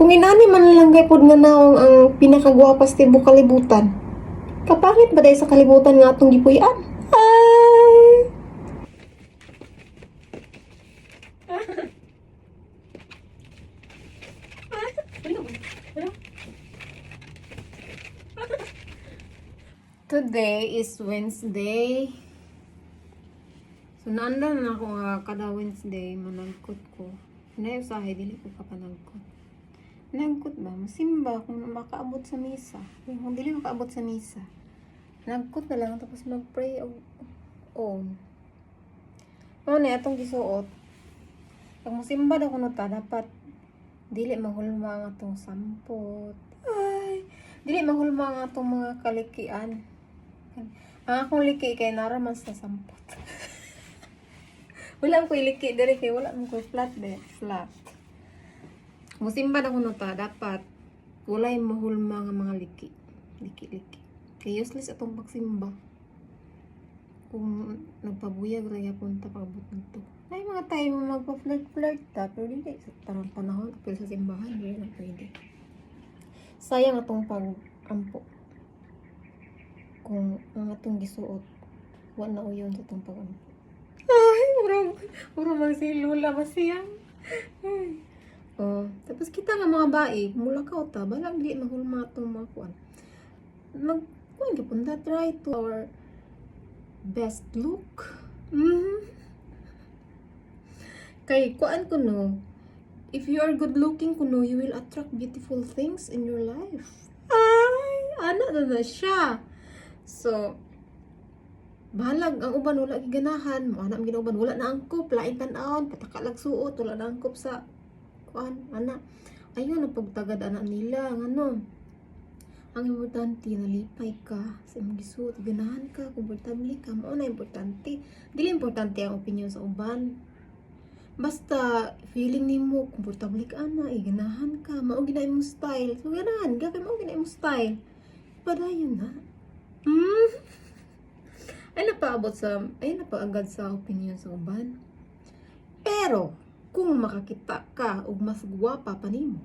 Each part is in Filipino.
Kung inani man lang kay pod nga naong ang pinakagwapas tibo kalibutan. Kapangit ba day sa kalibutan nga atong gipuy-an? Ay! Today is Wednesday. So, naanda na ako nga kada Wednesday, managkot ko. Hindi usahay, dili ko kapanagkot. Nagkot ba? Masimba kung makaabot sa misa. Kung dili makaabot sa misa. Nagkot na lang, tapos mag-pray o ano na, itong gisuot. Pag masimba daw ko na ta, dapat dili mahulma nga itong sampot. Ay! Dili mahulma nga itong mga kalikian. Ang akong liki kay naraman sa sampot. Wala ko iliki diri kay wala mo ko flat de, flat. Musimba na kuno ta dapat walay mahulma nga mga liki. Liki. Kay useless atong pagsimba. Kung nagpabuyag ra yapon ta paabot nito. Ay mga tayo magpa-flirt ta pero dili sa tarong panahon pero sa simbahan dili na pwede. Sayang atong pag-ampo. Kung ang atong gisuot wala na uyon sa atong pag-ampo. Ay, murang magsilula masiyang. Ay. Oh, tapos kita nga mga bae, mula ka ta, balang di mahulma itong mga kuan. Kuan ka punta, try to our best look. Kay kuan ko no, if you are good looking kuno, you will attract beautiful things in your life. Ay, ana na siya. So, bahalag ang uban wala giganahan, mo ana ang ginauban wala na angkop, lain tan-awon, patakalag suot, wala na angkop sa kuan, ana. Ayun ang pagtagad ana nila, ngano. Ang importante nalipay ka sa imong gisuot, ganahan ka, komportable ka, mao na importante. Dili importante ang opinion sa uban. Basta feeling nimo komportable ka ana, ganahan ka, mao gina imong style. So ganahan ka kay mao gina imong style. Padayon na. Ay napaagad sa opinion sa uban. Pero kung makakita ka og mas gwapa pa nimo,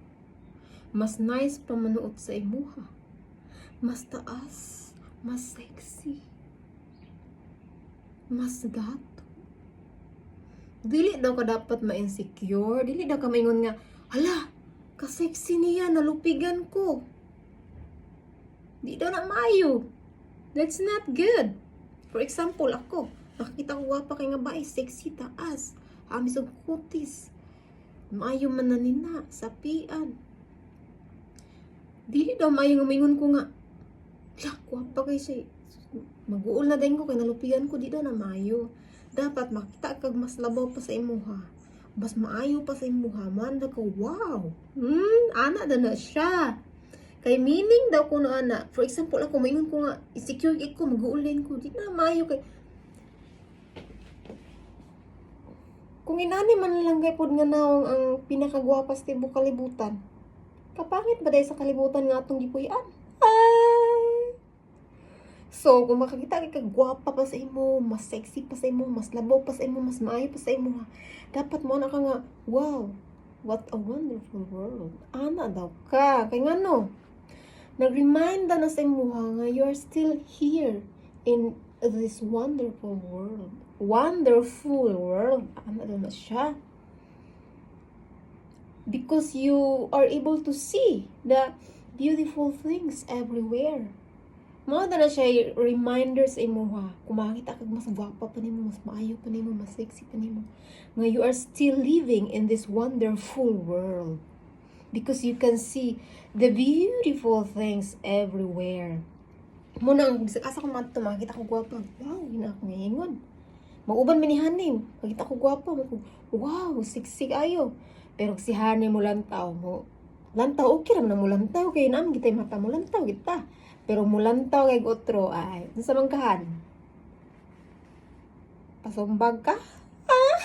mas nice pa manuot sa imuha, mas taas, mas sexy, mas gato, dili daw ka dapat ma-insecure, dili daw ka maingon nga, hala, ka-sexy niya, nalupigan ko. Di daw na maayo. That's not good. For example, ako, nakakita ko gwapa kay nga bae, sexy, taas, amis og kutis, maayo man na nina, sapian. Dili daw maayo nga maingon ko nga, hala, gwapa kay siya, mag-uol na din ko kay nalupigan ko, di daw na maayo. Dapat makita kag mas labaw pa sa imuha, mas maayo pa sa imuha, manda ko, wow, ana na siya. Kay meaning daw ko na ana. For example, ako, maingon ko nga, insecure ko, mag-uulin ko. Di na maayo kay... Kung inani man lang kay pod nga naong ang pinakagwapas tibo kalibutan. Kapangit ba day sa kalibutan nga atong gipuy-an? Ay! So, kung makakita kay kagwapa pa sa imo, mas sexy pa sa imo, mas labaw pa sa imo, mas maayo pa sa imo, dapat mo na ka nga, wow, what a wonderful world. Ana daw ka. Kay nga no, nag-remind na sa imuha nga you are still here in this wonderful world. Wonderful world. Ano na siya? Because you are able to see the beautiful things everywhere. Mga na siya reminder sa imuha. Kung makakita kag mas gwapa pa nimo, mas maayo pa nimo, mas sexy pa nimo, nga you are still living in this wonderful world. Because you can see the beautiful things everywhere. Muna, asa ko makita ko gwapa. Wow, yun ako ngayon. Mag-uban minihanin. Makita ko gwapa. Wow, siksik ayo. Pero si Hanay mo lantaw mo. Lantaw, okay ram na mo lantaw. Kaya naman kita mata mo lantaw kita. Pero mo lantaw kay otro ay. Sa mangkahan. Pasumbag ka? Ah!